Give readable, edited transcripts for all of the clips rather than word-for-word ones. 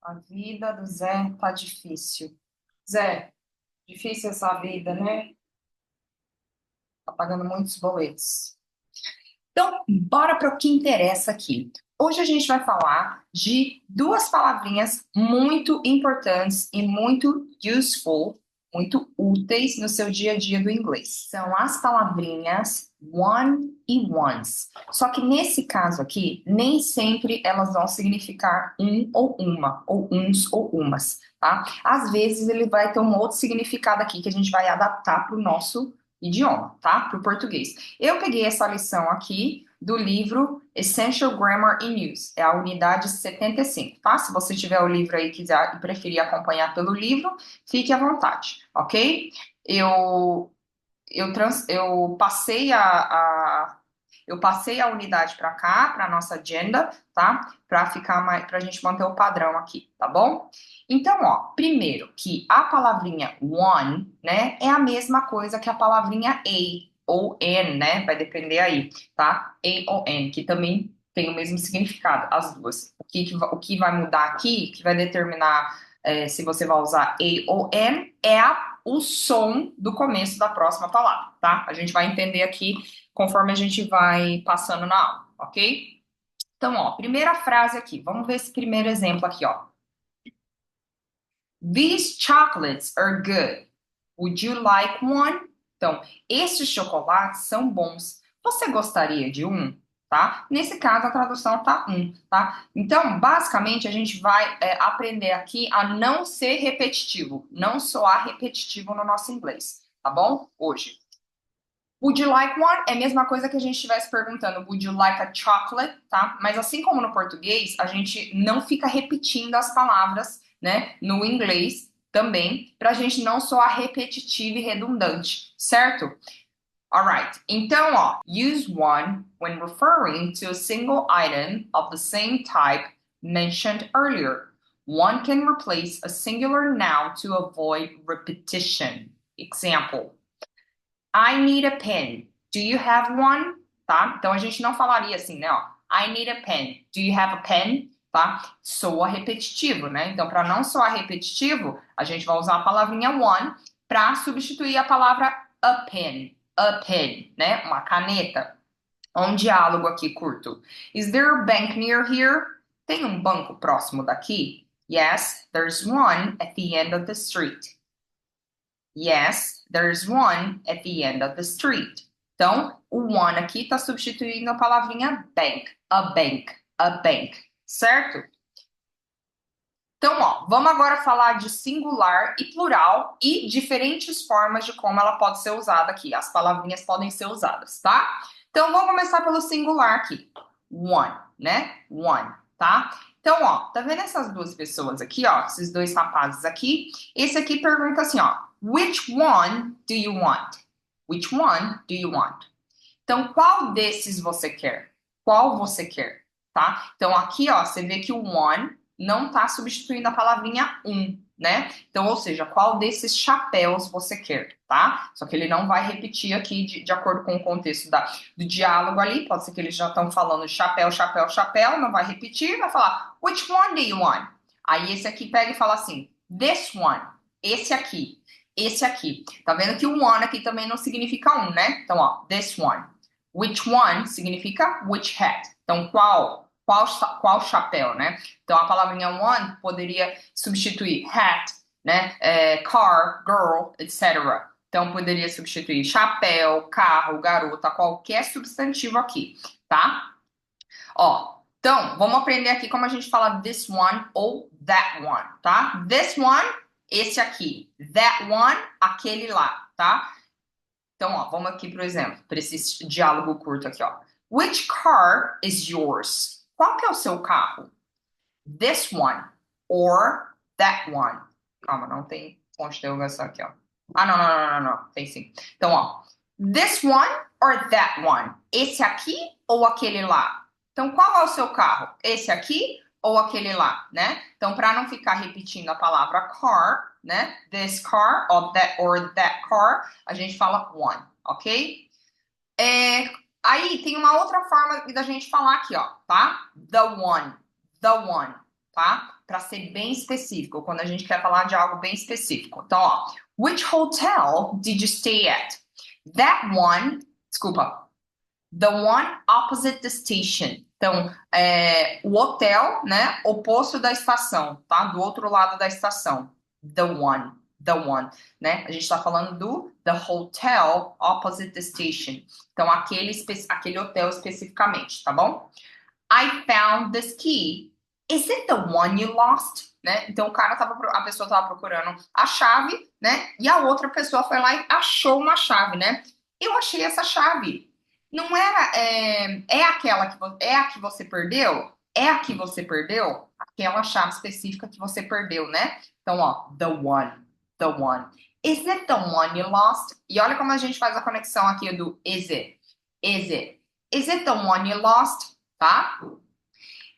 A vida do Zé tá difícil. Zé, difícil essa vida, né? Tá pagando muitos boletos. Então, bora para o que interessa aqui. Hoje a gente vai falar de duas palavrinhas muito importantes e muito useful, muito úteis no seu dia a dia do inglês. São as palavrinhas one e ones. Só que nesse caso aqui, nem sempre elas vão significar um ou uma, ou uns ou umas, tá? Às vezes ele vai ter um outro significado aqui que a gente vai adaptar para o nosso idioma, tá? Para o português. Eu peguei essa lição aqui do livro Essential Grammar in Use, é a unidade 75, tá? Se você tiver o livro aí e quiser e preferir acompanhar pelo livro, fique à vontade, ok? Eu, eu passei eu passei a unidade para cá, para nossa agenda, tá? Para ficar mais, para a gente manter o padrão aqui, tá bom? Então, ó, primeiro que a palavrinha one, né, é a mesma coisa que a palavrinha a ou n, né? Vai depender aí, tá? A ou n, que também tem o mesmo significado, as duas. O que vai mudar aqui, que vai determinar se você vai usar a ou n, é o som do começo da próxima palavra, tá? A gente vai entender aqui conforme a gente vai passando na aula, ok? Então, ó, primeira frase aqui. Vamos ver esse primeiro exemplo aqui, ó. These chocolates are good. Would you like one? Então, esses chocolates são bons. Você gostaria de um? Tá? Nesse caso, a tradução tá um, tá? Então, basicamente, a gente vai aprender aqui a não ser repetitivo, não soar repetitivo no nosso inglês, tá bom? Hoje. Would you like one? É a mesma coisa que a gente estivesse perguntando, would you like a chocolate, tá? Mas assim como no português, a gente não fica repetindo as palavras, né? No inglês também, para a gente não soar repetitivo e redundante, certo? Alright, então, ó, use one when referring to a single item of the same type mentioned earlier. One can replace a singular noun to avoid repetition. Example. I need a pen. Do you have one? Tá? Então a gente não falaria assim, né? Ó, I need a pen. Do you have a pen? Tá? Soa repetitivo, né? Então, para não soar repetitivo, a gente vai usar a palavrinha one para substituir a palavra a pen, né? Uma caneta. Um diálogo aqui curto. Is there a bank near here? Tem um banco próximo daqui? Yes, there's one at the end of the street. Yes, there's one at the end of the street. Então, o one aqui está substituindo a palavrinha bank, a bank, certo? Então, ó, vamos agora falar de singular e plural e diferentes formas de como ela pode ser usada aqui. As palavrinhas podem ser usadas, tá? Então, vamos começar pelo singular aqui. One, né? One, tá? Então, ó, tá vendo essas duas pessoas aqui, ó? Esses dois rapazes aqui. Esse aqui pergunta assim, ó. Which one do you want? Which one do you want? Então, qual desses você quer? Qual você quer? Tá? Então, aqui, ó, você vê que o one não está substituindo a palavrinha um, né? Então, ou seja, qual desses chapéus você quer, tá? Só que ele não vai repetir aqui de acordo com o contexto do diálogo ali. Pode ser que eles já estão falando de chapéu, chapéu, chapéu, não vai repetir, vai falar, which one do you want? Aí esse aqui pega e fala assim, this one, esse aqui, esse aqui. Tá vendo que o one aqui também não significa um, né? Então, ó, this one. Which one significa which hat. Então, qual chapéu, né? Então, a palavrinha one poderia substituir hat, né? Car, girl, etc. Então, poderia substituir chapéu, carro, garota, qualquer substantivo aqui, tá? Ó, então, vamos aprender aqui como a gente fala this one ou that one, tá? This one, esse aqui. That one, aquele lá, tá? Então, ó, vamos aqui pro exemplo, para esse diálogo curto aqui, ó. Which car is yours? Qual que é o seu carro? This one or that one? Calma, não tem ponto de interrogação aqui, ó. Ah, não, não, não, não, não, tem sim. Então, ó, this one or that one? Esse aqui ou aquele lá? Então, qual é o seu carro? Esse aqui ou aquele lá, né? Então, para não ficar repetindo a palavra car, né? This car or that car, a gente fala one, ok? Aí tem uma outra forma da gente falar aqui, ó, tá? The one, the one. tá? Para ser bem específico, quando a gente quer falar de algo bem específico. Então, ó, which hotel did you stay at? That one, desculpa, the one opposite the station. Então, o hotel, né, oposto da estação, tá? Do outro lado da estação. The one, né? A gente está falando do the hotel opposite the station. Então, aquele hotel especificamente, tá bom? I found this key. Is it the one you lost? Né? Então a pessoa estava procurando a chave, né? E a outra pessoa foi lá e achou uma chave, né? Eu achei essa chave. Não era é a que você perdeu? É a que você perdeu? Aquela chave específica que você perdeu, né? Então, ó, the one, the one. Is it the one you lost? E olha como a gente faz a conexão aqui do is it? Is it? Is it the one you lost? Tá?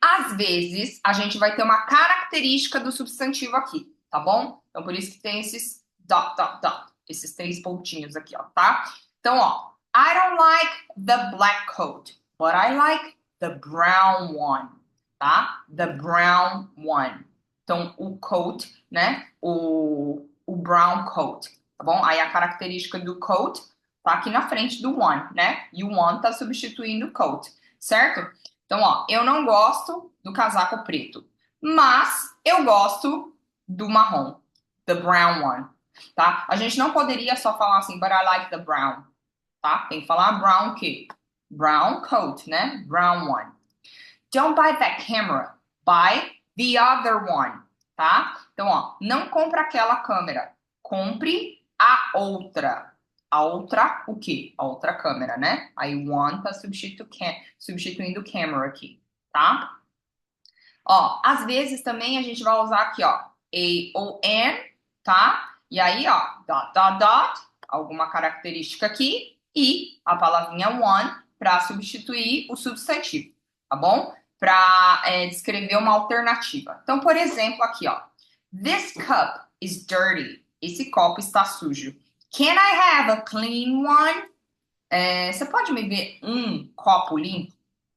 Às vezes, a gente vai ter uma característica do substantivo aqui, tá bom? Então, por isso que tem esses dot, dot, dot, esses 3 pontinhos aqui, ó, tá? Então, ó, I don't like the black coat, but I like the brown one, tá? The brown one. Então, o coat, né? O brown coat, tá bom? Aí a característica do coat tá aqui na frente do one, né? E o one tá substituindo o coat, certo? Então, ó, eu não gosto do casaco preto, mas eu gosto do marrom, the brown one, tá? A gente não poderia só falar assim, but I like the brown, tá? Tem que falar brown que? Brown coat, né? Brown one. Don't buy that camera, buy the other one, tá? Então, ó, não compra aquela câmera, compre a outra. A outra, o quê? A outra câmera, né? Aí one tá substituindo camera aqui, tá? Ó, às vezes também a gente vai usar aqui, ó, a ou an, tá? E aí, ó, dot, dot, dot, alguma característica aqui e a palavrinha one para substituir o substantivo, tá bom? Para descrever uma alternativa. Então, por exemplo, aqui, ó, this cup is dirty. Esse copo está sujo. Can I have a clean one? Você pode me ver um copo limpo?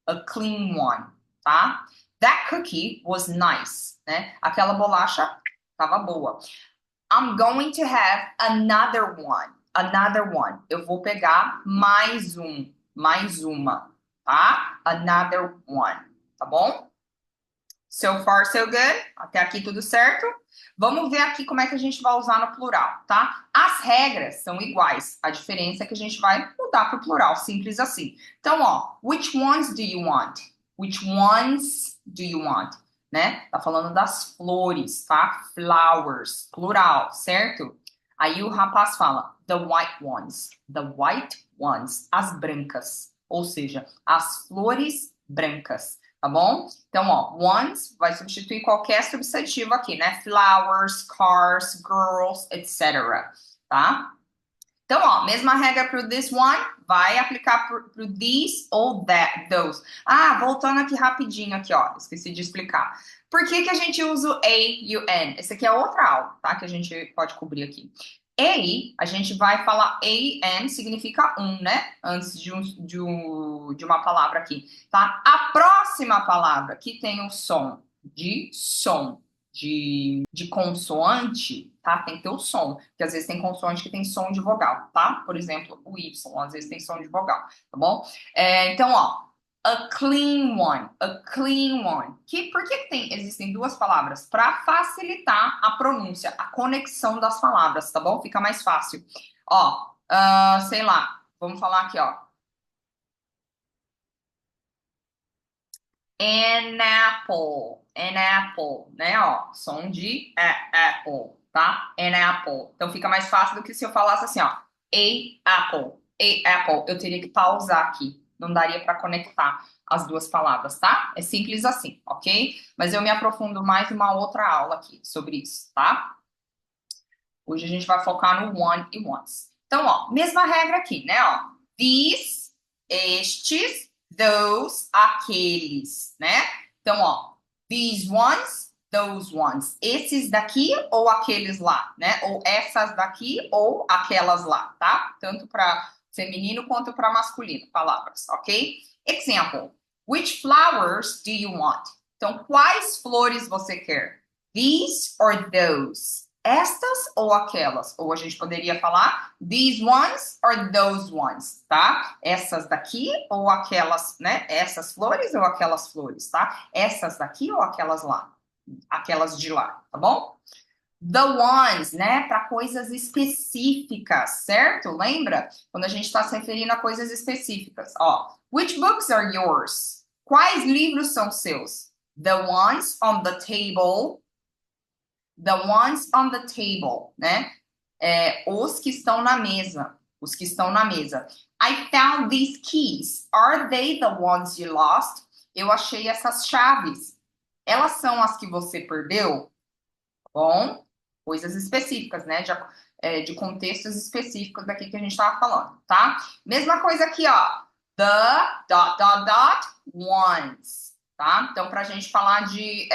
A clean one, tá? That cookie was nice, né? Aquela bolacha tava boa. I'm going to have another one. Another one. Eu vou pegar mais um, mais uma, tá? Another one, tá bom? So far, so good? Até aqui tudo certo? Vamos ver aqui como é que a gente vai usar no plural, tá? As regras são iguais. A diferença é que a gente vai mudar para o plural, simples assim. Então, ó, which ones do you want? Which ones do you want? Né? Tá falando das flores, tá? Flowers, plural, certo? Aí o rapaz fala, the white ones. The white ones, as brancas. Ou seja, as flores brancas. Tá bom? Então, ó, ones vai substituir qualquer substantivo aqui, né? Flowers, cars, girls, etc. Tá? Então, ó, mesma regra para o this one, vai aplicar para o these ou that, those. Ah, voltando aqui rapidinho aqui, ó, esqueci de explicar. Por que que a gente usa o a e o n? Esse aqui é outra aula, tá? Que a gente pode cobrir aqui. A gente vai falar an, significa um, né? Antes de uma palavra aqui, tá? A próxima palavra que tem o som, de consoante, tá? Tem que ter o som, porque às vezes tem consoante que tem som de vogal, tá? Por exemplo, o Y, às vezes tem som de vogal, tá bom? Então, ó, a clean one, a clean one. Por que existem duas palavras? Para facilitar a pronúncia, a conexão das palavras, tá bom? Fica mais fácil. Ó, sei lá, vamos falar aqui, ó. An apple, né? Ó, som de apple, tá? An apple. Então fica mais fácil do que se eu falasse assim, ó. A apple, a apple. Eu teria que pausar aqui. Não daria para conectar as duas palavras, tá? É simples assim, ok? Mas eu me aprofundo mais em uma outra aula aqui sobre isso, tá? Hoje a gente vai focar no one e ones. Então, ó, mesma regra aqui, né? Ó, these, estes, those, aqueles, né? Então, ó, these ones, those ones. Esses daqui ou aqueles lá, né? Ou essas daqui ou aquelas lá, tá? Tanto para feminino quanto para masculino, palavras, ok? Example. Which flowers do you want? Então, quais flores você quer? These or those? Estas ou aquelas? Ou a gente poderia falar these ones or those ones, tá? Essas daqui ou aquelas, né? Essas flores ou aquelas flores, tá? Essas daqui ou aquelas lá? Aquelas de lá, tá bom? The ones, né? Para coisas específicas, certo? Lembra? Quando a gente está se referindo a coisas específicas. Ó, which books are yours? Quais livros são seus? The ones on the table. The ones on the table, né? Os que estão na mesa. Os que estão na mesa. I found these keys. Are they the ones you lost? Eu achei essas chaves. Elas são as que você perdeu? Bom, coisas específicas, né? De contextos específicos daqui que a gente estava falando, tá? Mesma coisa aqui, ó. The dot dot dot ones, tá? Então, para a gente falar de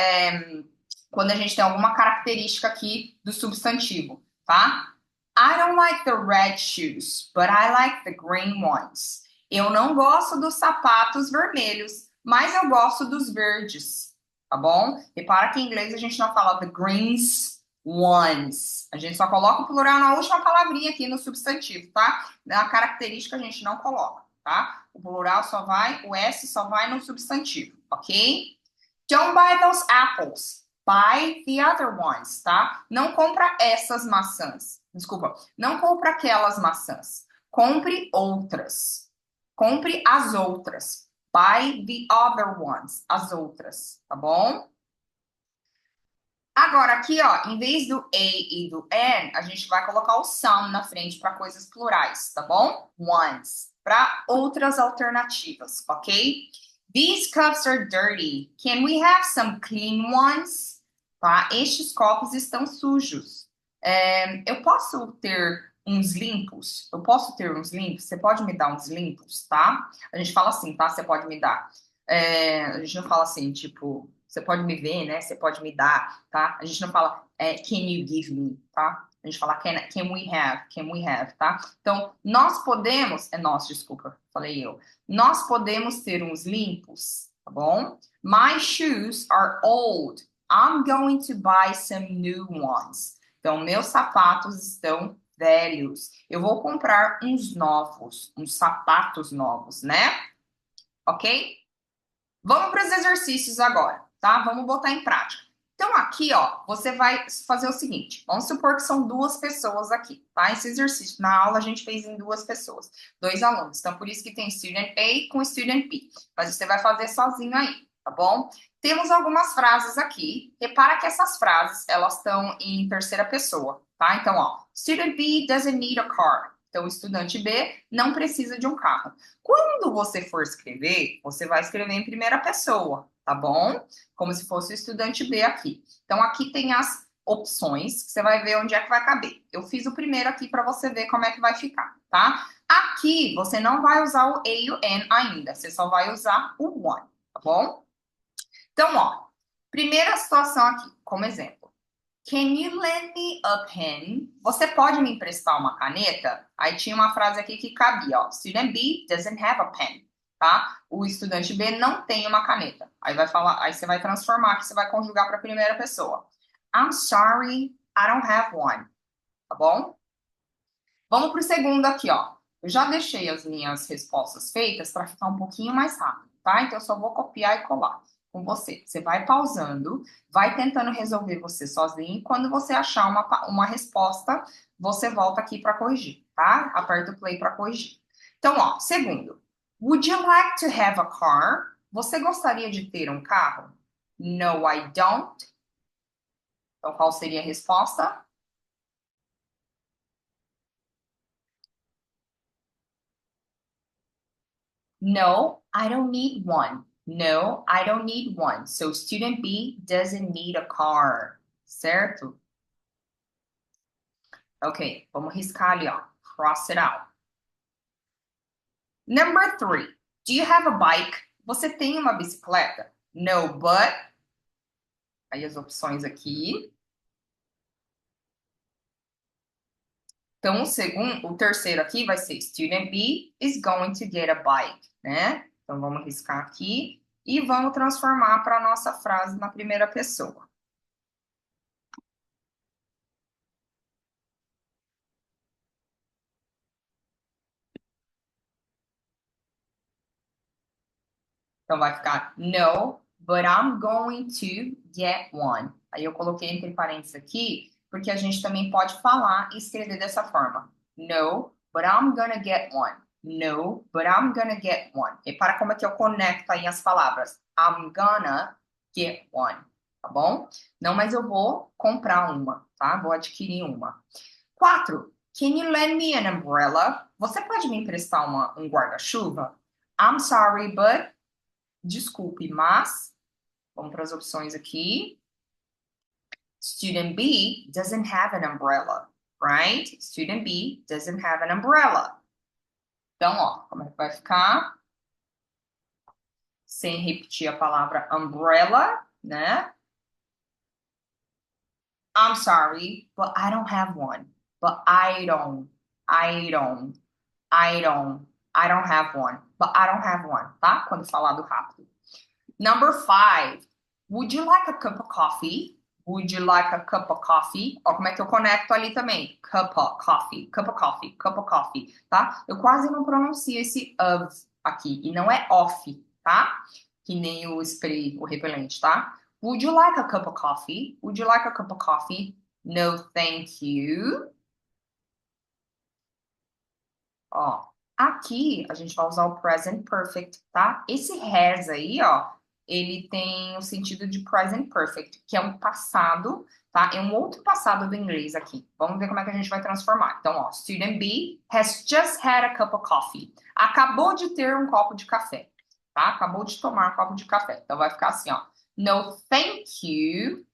quando a gente tem alguma característica aqui do substantivo, tá? I don't like the red shoes, but I like the green ones. Eu não gosto dos sapatos vermelhos, mas eu gosto dos verdes, tá bom? Repara que em inglês a gente não fala the greens ones. A gente só coloca o plural na última palavrinha aqui no substantivo, tá? Na característica a gente não coloca, tá? O plural só vai, o S só vai no substantivo, ok? Don't buy those apples. Buy the other ones, tá? Não compra essas maçãs. Desculpa, não compra aquelas maçãs. Compre outras. Compre as outras. Buy the other ones, as outras, tá bom? Agora, aqui, ó, em vez do a e do an, a gente vai colocar o some na frente para coisas plurais, tá bom? Ones, para outras alternativas, ok? These cups are dirty. Can we have some clean ones? Tá? Estes copos estão sujos. Eu posso ter uns limpos? Eu posso ter uns limpos? Você pode me dar uns limpos, tá? A gente fala assim, tá? Você pode me dar. A gente não fala assim, tipo, você pode me ver, né? Você pode me dar, tá? A gente não fala can you give me, tá? A gente fala can we have, tá? Então, nós podemos, nós, desculpa, falei eu. Nós podemos ter uns limpos, tá bom? My shoes are old. I'm going to buy some new ones. Então, meus sapatos estão velhos. Eu vou comprar uns novos, uns sapatos novos, né? Ok? Vamos para os exercícios agora, tá? Vamos botar em prática. Então, aqui, ó, você vai fazer o seguinte. Vamos supor que são duas pessoas aqui, tá? Esse exercício, na aula, a gente fez em duas pessoas, dois alunos. Então, por isso que tem Student A com Student B. Mas você vai fazer sozinho aí, tá bom? Temos algumas frases aqui. Repara que essas frases, elas estão em terceira pessoa, tá? Então, ó, Student B doesn't need a car. Então, o estudante B não precisa de um carro. Quando você for escrever, você vai escrever em primeira pessoa, tá bom? Como se fosse o estudante B aqui. Então, aqui tem as opções, que você vai ver onde é que vai caber. Eu fiz o primeiro aqui para você ver como é que vai ficar, tá? Aqui, você não vai usar o A e o N ainda, você só vai usar o one, tá bom? Então, ó, primeira situação aqui, como exemplo. Can you lend me a pen? Você pode me emprestar uma caneta? Aí tinha uma frase aqui que cabia, ó. Student B doesn't have a pen, tá? O estudante B não tem uma caneta. Aí vai falar, aí você vai transformar, que você vai conjugar para a primeira pessoa. I'm sorry, I don't have one, tá bom? Vamos para o segundo aqui, ó. Eu já deixei as minhas respostas feitas para ficar um pouquinho mais rápido, tá? Então eu só vou copiar e colar com você. Você vai pausando, vai tentando resolver você sozinho. E quando você achar uma resposta, você volta aqui para corrigir, tá? Aperta o play para corrigir. Então, ó, segundo. Would you like to have a car? Você gostaria de ter um carro? No, I don't. Então, qual seria a resposta? No, I don't need one. No, I don't need one. So student B doesn't need a car, certo? Ok, vamos riscar ali, ó. Cross it out. Number three. Do you have a bike? Você tem uma bicicleta? No, but. Aí as opções aqui. Então, o terceiro aqui vai ser Student B is going to get a bike, né? Então, vamos riscar aqui. e vamos transformar para a nossa frase na primeira pessoa. Então vai ficar no, but I'm going to get one. Aí eu coloquei entre parênteses aqui, porque a gente também pode falar e escrever dessa forma. No, but I'm gonna get one. No, but I'm gonna get one. Repara como é que eu conecto aí as palavras. I'm gonna get one. Tá bom? Não, mas eu vou comprar uma, tá? Vou adquirir uma. 4. Can you lend me an umbrella? Você pode me emprestar um guarda-chuva? I'm sorry, but desculpe, mas vamos para as opções aqui. Student B doesn't have an umbrella, right? Student B doesn't have an umbrella. Então, ó, como é que vai ficar? Sem repetir a palavra umbrella, né? I'm sorry, but I don't have one. But I don't have one. But I don't have one, tá? Quando falado rápido. Number 5. Would you like a cup of coffee? Would you like a cup of coffee? Ó, como é que eu conecto ali também? Cup of coffee, cup of coffee, cup of coffee, tá? Eu quase não pronuncio esse of aqui, e não é off, tá? Que nem o spray, o repelente, tá? Would you like a cup of coffee? Would you like a cup of coffee? No, thank you. Ó, aqui a gente vai usar o present perfect, tá? Esse has aí, ó, ele tem o sentido de present perfect, que é um passado, tá? É um outro passado do inglês aqui. Vamos ver como é que a gente vai transformar. Então, ó, student B has just had a cup of coffee. Acabou de ter um copo de café, tá? Acabou de tomar um copo de café. Então vai ficar assim, ó. No, thank you.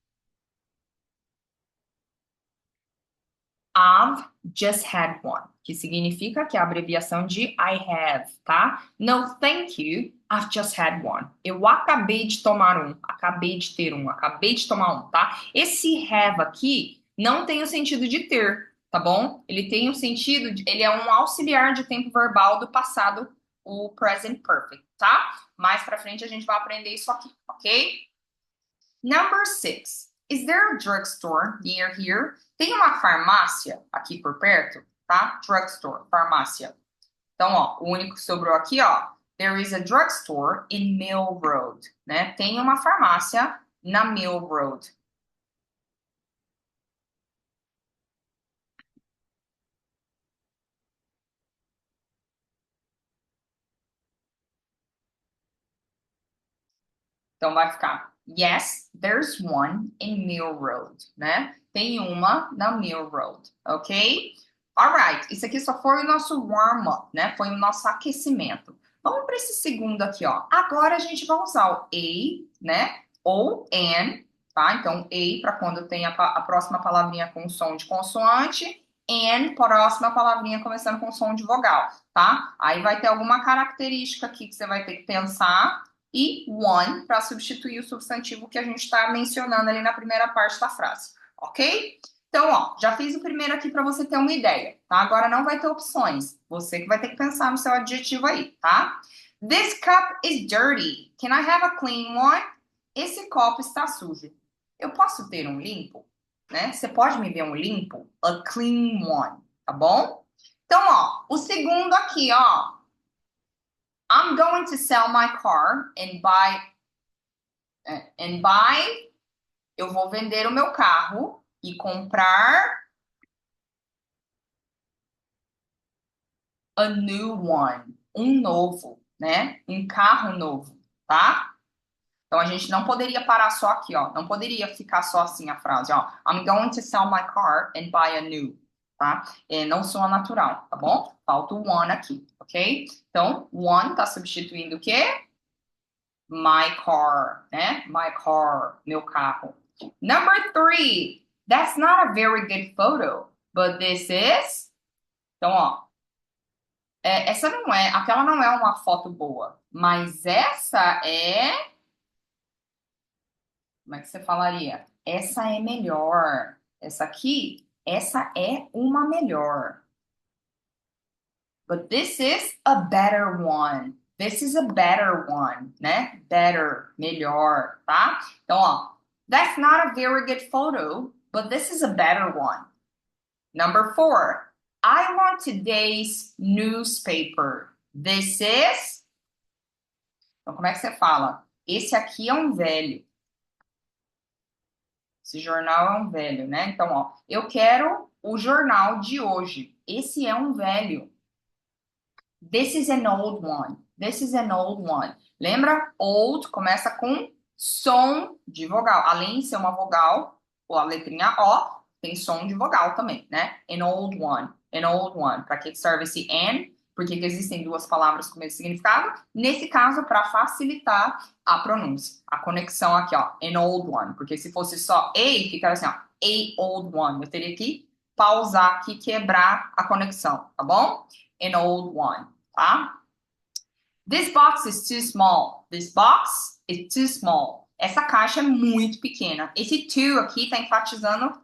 I've just had one, que significa que é a abreviação de I have, tá? No, thank you. I've just had one. Eu acabei de tomar um, acabei de ter um, acabei de tomar um, tá? Esse have aqui não tem o sentido de ter, tá bom? Ele tem o sentido, ele é um auxiliar de tempo verbal do passado, o present perfect, tá? Mais pra frente a gente vai aprender isso aqui, ok? Number 6. Is there a drugstore near here? Tem uma farmácia aqui por perto, tá? Drugstore, farmácia. Então, ó, o único que sobrou aqui, ó. There is a drugstore in Mill Road, né? Tem uma farmácia na Mill Road. Então vai ficar yes, there's one in Mill Road, né? Tem uma na Mill Road, ok? Alright, isso aqui só foi o nosso warm-up, né? Foi o nosso aquecimento. Vamos para esse segundo aqui, ó. Agora a gente vai usar o a, né? Ou an, tá? Então, a para quando tem a próxima palavrinha com som de consoante, and próxima palavrinha começando com som de vogal, tá? Aí vai ter alguma característica aqui que você vai ter que pensar e one para substituir o substantivo que a gente está mencionando ali na primeira parte da frase, ok? Então, ó, já fiz o primeiro aqui para você ter uma ideia, tá? Agora não vai ter opções. Você que vai ter que pensar no seu adjetivo aí, tá? This cup is dirty. Can I have a clean one? Esse copo está sujo. Eu posso ter um limpo? Né? Você pode me ver um limpo? A clean one, tá bom? Então, ó, o segundo aqui, ó. I'm going to sell my car and buy, eu vou vender o meu carro e comprar a new one, um novo, né? Um carro novo, tá? Então a gente não poderia parar só aqui, ó. Não poderia ficar só assim a frase, ó. I'm going to sell my car and buy a new, tá? Não soa natural, tá bom? Falta o one aqui, ok? Então, one tá substituindo o quê? My car, né? My car, meu carro. Number 3. That's not a very good photo, but this is. Então, ó, essa não é, aquela não é uma foto boa, mas essa é, como é que você falaria? Essa é melhor. Essa aqui, essa é uma melhor. But this is a better one. This is a better one, né? Better, melhor, tá? Então, ó, that's not a very good photo, but this is a better one. Number 4, I want today's newspaper. This is... Então, como é que você fala? Esse aqui é um velho. Esse jornal é um velho, né? Então, ó, eu quero o jornal de hoje. Esse é um velho. This is an old one. This is an old one. Lembra? Old começa com som de vogal. Além de ser uma vogal, ou a letrinha O, tem som de vogal também, né? An old one. An old one. Para que serve esse an? Porque existem duas palavras com o mesmo significado. Nesse caso, para facilitar a pronúncia. A conexão aqui, ó. An old one. Porque se fosse só a, ficaria assim, ó. A old one. Eu teria que pausar aqui, quebrar a conexão, tá bom? An old one, tá? This box is too small. This box is too small. Essa caixa é muito pequena. Esse too aqui tá enfatizando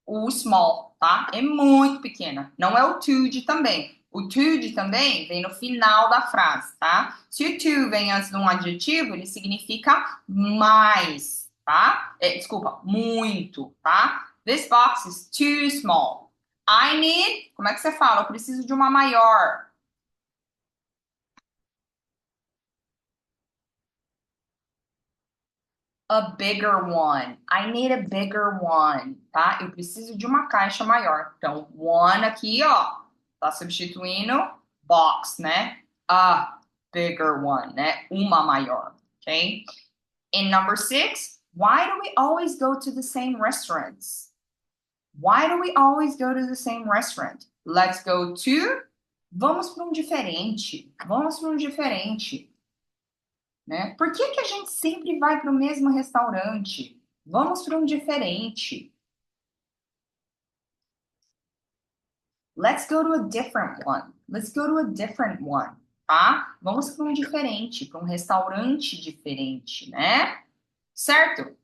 o small, tá? É muito pequena. Não é o to de também. O to de também vem no final da frase, tá? Se o to vem antes de um adjetivo, ele significa mais, tá? Desculpa, muito, tá? This box is too small. I need, como é que você fala? Eu preciso de uma maior. A bigger one. I need a bigger one, tá? Eu preciso de uma caixa maior. Então, one aqui, ó, tá substituindo box, né? A bigger one, né? Uma maior, ok? In number 6, why do we always go to the same restaurants? Why do we always go to the same restaurant? Let's go to... Vamos para um diferente. Vamos para um diferente. Né? Por que que a gente sempre vai para o mesmo restaurante? Vamos para um diferente. Let's go to a different one. Let's go to a different one, tá? Vamos para um diferente, para um restaurante diferente, né? Certo?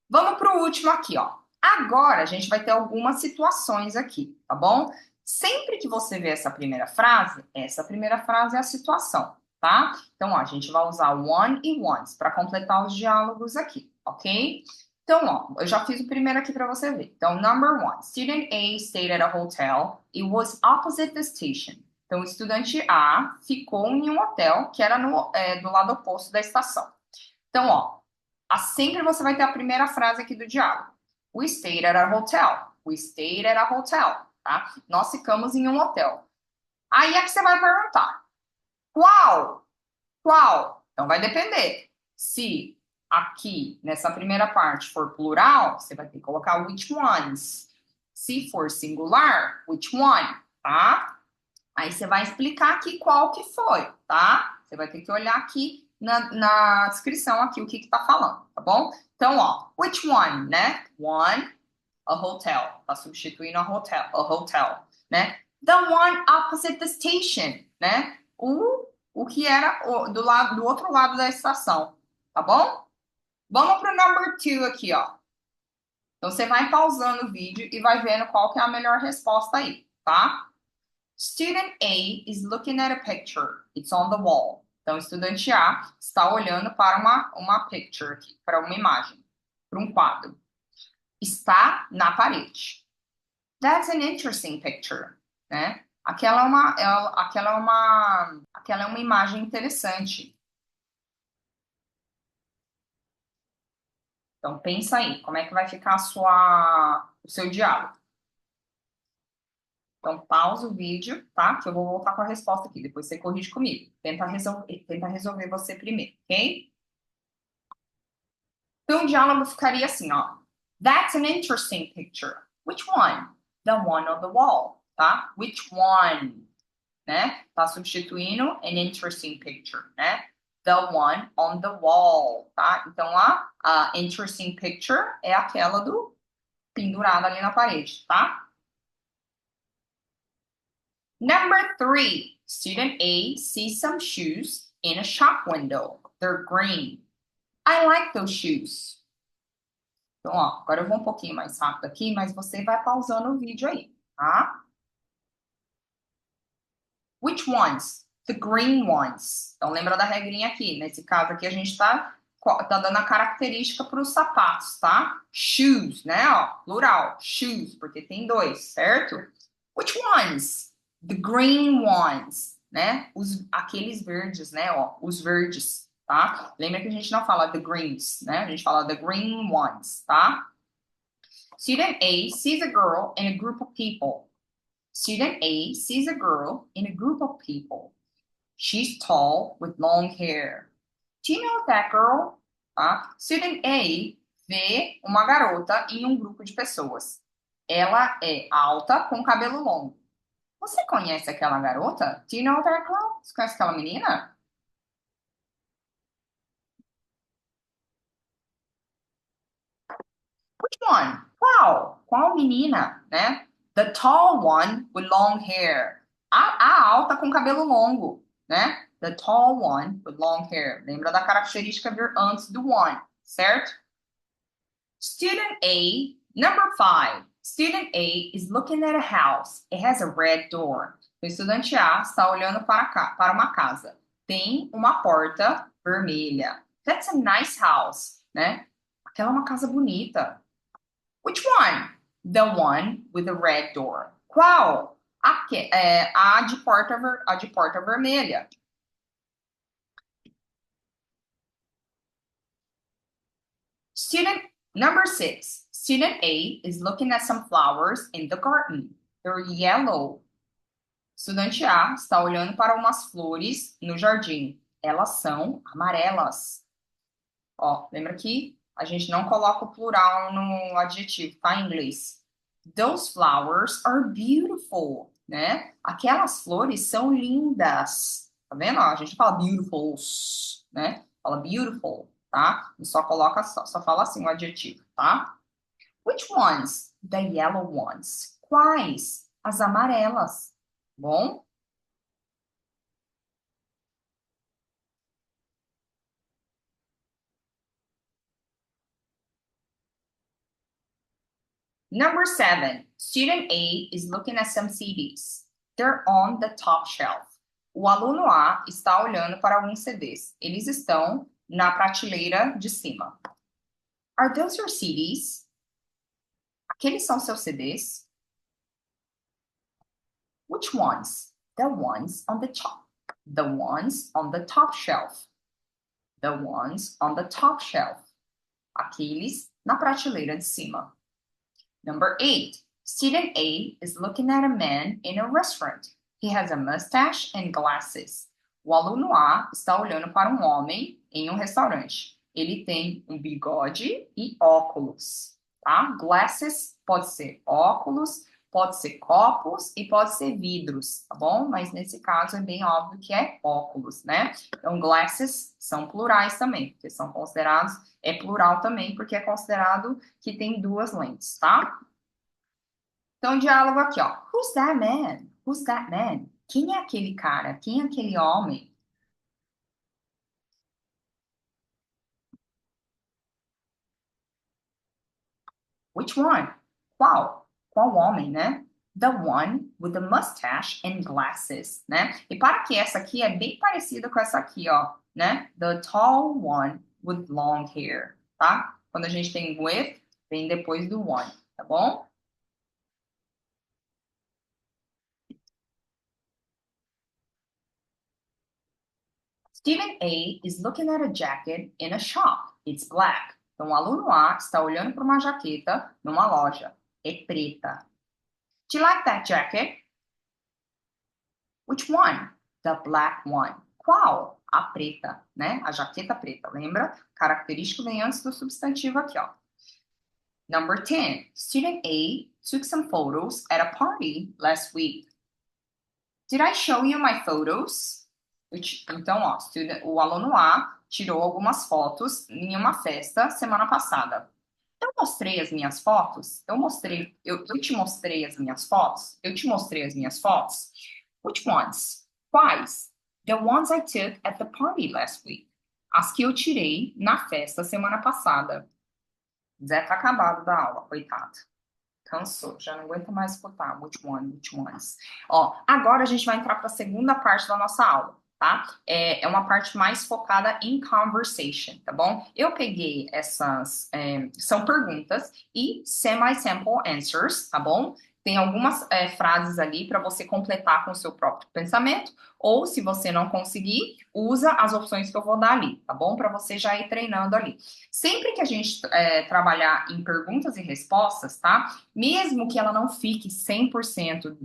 Vamos para o último aqui, ó. Agora a gente vai ter algumas situações aqui, tá bom? Sempre que você vê essa primeira frase é a situação, tá? Então, ó, a gente vai usar one e ones para completar os diálogos aqui, ok? Então, ó, eu já fiz o primeiro aqui para você ver. Então, number 1, student A stayed at a hotel. It was opposite the station. Então, o estudante A ficou em um hotel que era do lado oposto da estação. Então, ó, sempre você vai ter a primeira frase aqui do diálogo. We stayed at a hotel. We stayed at a hotel, tá? Nós ficamos em um hotel. Aí é que você vai perguntar, qual? Qual? Então vai depender. Se aqui, nessa primeira parte, for plural, você vai ter que colocar which ones. Se for singular, which one, tá? Aí você vai explicar aqui qual que foi, tá? Você vai ter que olhar aqui na descrição aqui o que tá falando, tá bom? Então, ó, which one, né? One, a hotel. Tá substituindo a hotel, né? The one opposite the station, né? O que era do outro lado da estação, tá bom? Vamos pro number 2 aqui, ó. Então, você vai pausando o vídeo e vai vendo qual que é a melhor resposta aí, tá? Student A is looking at a picture. It's on the wall. Então, estudante A está olhando para uma picture aqui, para uma imagem, para um quadro. Está na parede. That's an interesting picture, né? Aquela é uma imagem interessante. Então, pensa aí, como é que vai ficar o seu diálogo? Então, pausa o vídeo, tá? Que eu vou voltar com a resposta aqui. Depois você corrige comigo. Tenta resolver você primeiro, ok? Então, o diálogo ficaria assim, ó. That's an interesting picture. Which one? The one on the wall, tá? Which one? Né? Tá substituindo an interesting picture, né? The one on the wall, tá? Então, a interesting picture é aquela do pendurada ali na parede, tá? Number 3, student A sees some shoes in a shop window. They're green. I like those shoes. Então, ó, agora eu vou um pouquinho mais rápido aqui, mas você vai pausando o vídeo aí, tá? Which ones? The green ones. Então, lembra da regrinha aqui. Nesse caso aqui, a gente tá dando a característica para os sapatos, tá? Shoes, né? Ó, plural. Shoes, porque tem dois, certo? Which ones? The green ones, né? Aqueles verdes, né? Ó, os verdes, tá? Lembra que a gente não fala the greens, né? A gente fala the green ones, tá? Student A sees a girl in a group of people. Student A sees a girl in a group of people. She's tall with long hair. Do you know that girl? Tá? Student A vê uma garota em um grupo de pessoas. Ela é alta com cabelo longo. Você conhece aquela garota? Do you know that girl? Você conhece aquela menina? Which one? Qual? Qual menina, né? The tall one with long hair. A alta com cabelo longo, né? The tall one with long hair. Lembra da característica vir antes do one, certo? Student A, number 5. Student A is looking at a house. It has a red door. O estudante A está olhando para uma casa. Tem uma porta vermelha. That's a nice house, né? Aquela é uma casa bonita. Which one? The one with the red door. Qual? A de porta vermelha. Student number 6. Student A is looking at some flowers in the garden. They're yellow. Estudante A está olhando para umas flores no jardim. Elas são amarelas. Ó, lembra que a gente não coloca o plural no adjetivo, tá? Em inglês. Those flowers are beautiful, né? Aquelas flores são lindas. Tá vendo? Ó, a gente fala beautifuls, né? Fala beautiful, tá? E só fala assim o adjetivo, tá? Which ones? The yellow ones. Quais? As amarelas. Bom? Number 7. Student A is looking at some CDs. They're on the top shelf. O aluno A está olhando para alguns CDs. Eles estão na prateleira de cima. Are those your CDs? Aqueles são seus CDs? Which ones? The ones on the top. The ones on the top shelf. The ones on the top shelf. Aqueles na prateleira de cima. Number 8. Student A is looking at a man in a restaurant. He has a mustache and glasses. O aluno A está olhando para um homem em um restaurante. Ele tem um bigode e óculos, tá? Glasses pode ser óculos, pode ser copos e pode ser vidros, tá bom? Mas nesse caso é bem óbvio que é óculos, né? Então, glasses são plurais também, porque são considerados, é plural também, porque é considerado que tem duas lentes, tá? Então, diálogo aqui, ó. Who's that man? Who's that man? Quem é aquele cara? Quem é aquele homem? Which one? Qual? Qual homem, né? The one with the mustache and glasses, né? E para que essa aqui é bem parecida com essa aqui, ó, né? The tall one with long hair, tá? Quando a gente tem with, vem depois do one, tá bom? Student A is looking at a jacket in a shop. It's black. Então, o aluno A está olhando para uma jaqueta numa loja. É preta. Do you like that jacket? Which one? The black one. Qual? A preta, né? A jaqueta preta. Lembra? Característico vem antes do substantivo aqui, ó. Number 10. Student A took some photos at a party last week. Did I show you my photos? Então, ó, o aluno A tirou algumas fotos em uma festa semana passada. Eu mostrei as minhas fotos? Eu te mostrei as minhas fotos? Eu te mostrei as minhas fotos? Which ones? Quais? The ones I took at the party last week. As que eu tirei na festa semana passada. Zé tá acabado da aula, coitado. Cansou, já não aguenta mais escutar. Which one, which ones. Ó, agora a gente vai entrar para a segunda parte da nossa aula. tá? É uma parte mais focada em conversation, tá bom? Eu peguei são perguntas e semi-sample answers, tá bom? Tem algumas frases ali para você completar com o seu próprio pensamento, ou se você não conseguir, usa as opções que eu vou dar ali, tá bom? Para você já ir treinando ali. Sempre que a gente trabalhar em perguntas e respostas, tá? Mesmo que ela não fique 100%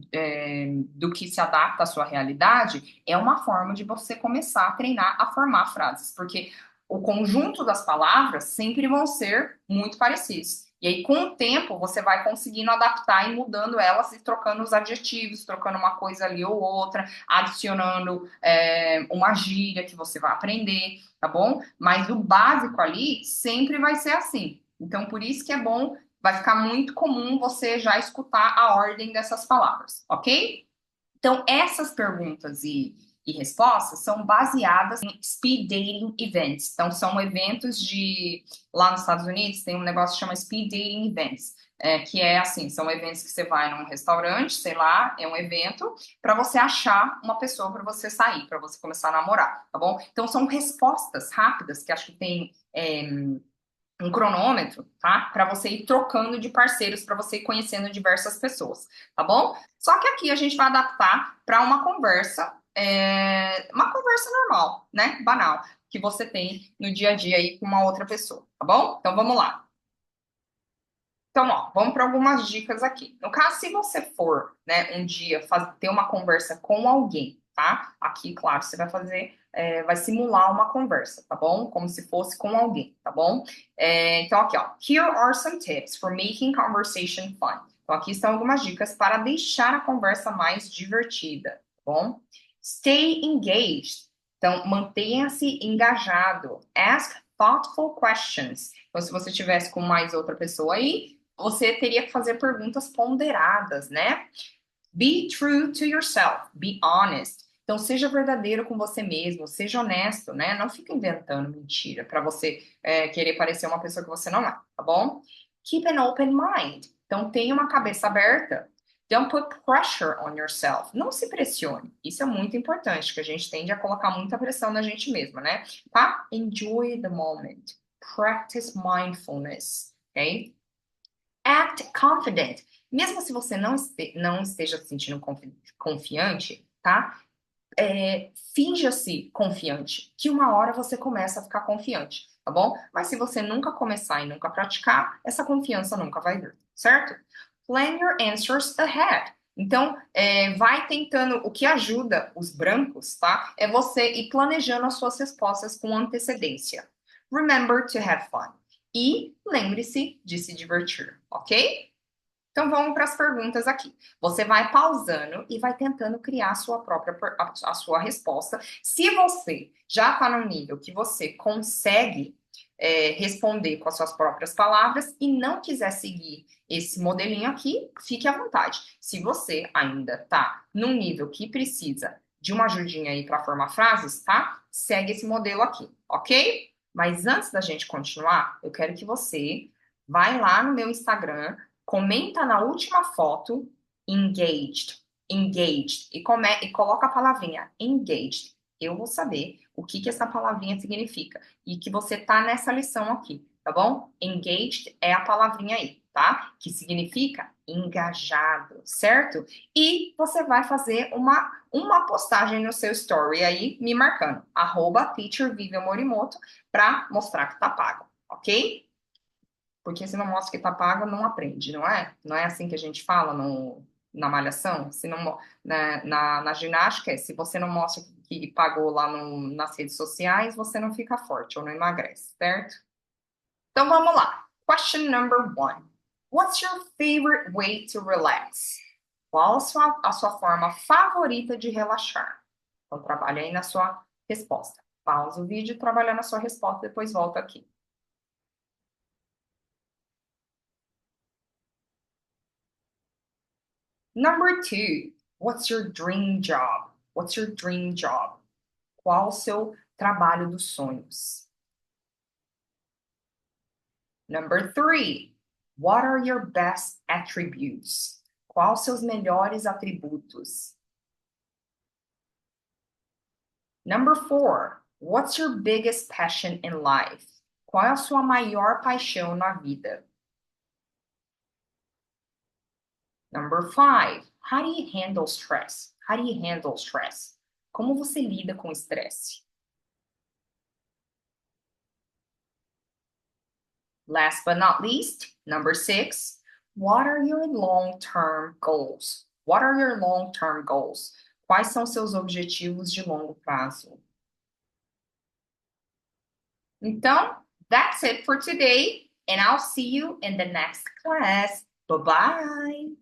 do que se adapta à sua realidade, é uma forma de você começar a treinar a formar frases, porque o conjunto das palavras sempre vão ser muito parecidos. E aí, com o tempo, você vai conseguindo adaptar e mudando elas e trocando os adjetivos, trocando uma coisa ali ou outra, adicionando uma gíria que você vai aprender, tá bom? Mas o básico ali sempre vai ser assim. Então, por isso que é bom, vai ficar muito comum você já escutar a ordem dessas palavras, ok? Então, essas perguntas e respostas são baseadas em speed dating events. Então, são eventos de. Lá nos Estados Unidos tem um negócio que chama speed dating events. Que é assim, são eventos que você vai num restaurante, sei lá, é um evento para você achar uma pessoa para você sair, para você começar a namorar, tá bom? Então são respostas rápidas que acho que tem um cronômetro, tá? Para você ir trocando de parceiros, para você ir conhecendo diversas pessoas, tá bom? Só que aqui a gente vai adaptar para uma conversa normal, né? Banal, que você tem no dia a dia aí com uma outra pessoa, tá bom? Então vamos lá. Então, ó, vamos para algumas dicas aqui. No caso, se você for, né, um dia ter uma conversa com alguém, tá? Aqui, claro, você vai vai simular uma conversa, tá bom? Como se fosse com alguém, tá bom? Então, aqui, ó. Here are some tips for making conversation fun. Então, aqui estão algumas dicas para deixar a conversa mais divertida, tá bom? Stay engaged. Então, mantenha-se engajado. Ask thoughtful questions. Então, se você tivesse com mais outra pessoa aí, você teria que fazer perguntas ponderadas, né? Be true to yourself, be honest. Então, seja verdadeiro com você mesmo, seja honesto, né? Não fica inventando mentira para você querer parecer uma pessoa que você não é, tá bom? Keep an open mind. Então, tenha uma cabeça aberta. Don't put pressure on yourself. Não se pressione. Isso é muito importante, que a gente tende a colocar muita pressão na gente mesma, né? Tá? Enjoy the moment. Practice mindfulness, ok? Act confident. Mesmo se você não esteja se sentindo confiante, tá? Finja-se confiante, que uma hora você começa a ficar confiante, tá bom? Mas se você nunca começar e nunca praticar, essa confiança nunca vai vir, certo? Plan your answers ahead. Então, vai tentando, o que ajuda os brancos, tá? É você ir planejando as suas respostas com antecedência. Remember to have fun. E lembre-se de se divertir, ok? Então vamos para as perguntas aqui. Você vai pausando e vai tentando criar a sua a sua resposta. Se você já está no nível que você consegue responder com as suas próprias palavras e não quiser seguir esse modelinho aqui, fique à vontade. Se você ainda está num nível que precisa de uma ajudinha aí para formar frases, tá? Segue esse modelo aqui, ok? Mas antes da gente continuar, eu quero que você vai lá no meu Instagram, comenta na última foto engaged, engaged e coloca a palavrinha engaged. Eu vou saber o que que essa palavrinha significa e que você tá nessa lição aqui, tá bom? Engaged é a palavrinha aí, tá? Que significa engajado, certo? E você vai fazer uma postagem no seu story aí, me marcando, @teacherviviamorimoto, para mostrar que tá pago, ok? Porque se não mostra que tá pago, não aprende, não é? Não é assim que a gente fala na malhação? Se não, na ginástica, se você não mostra que pagou lá nas redes sociais, você não fica forte ou não emagrece, certo? Então vamos lá. Question number one. What's your favorite way to relax? Qual a sua forma favorita de relaxar? Então trabalha aí na sua resposta. Pausa o vídeo, trabalha na sua resposta, depois volta aqui. Number two, what's your dream job? What's your dream job? Qual o seu trabalho dos sonhos? Number three, what are your best attributes? Quais seus melhores atributos? Number four, what's your biggest passion in life? Qual é a sua maior paixão na vida? Number five, how do you handle stress? How do you handle stress? Como você lida com estresse? Last but not least, number six, what are your long-term goals? What are your long-term goals? Quais são seus objetivos de longo prazo? Então, that's it for today, and I'll see you in the next class. Bye bye.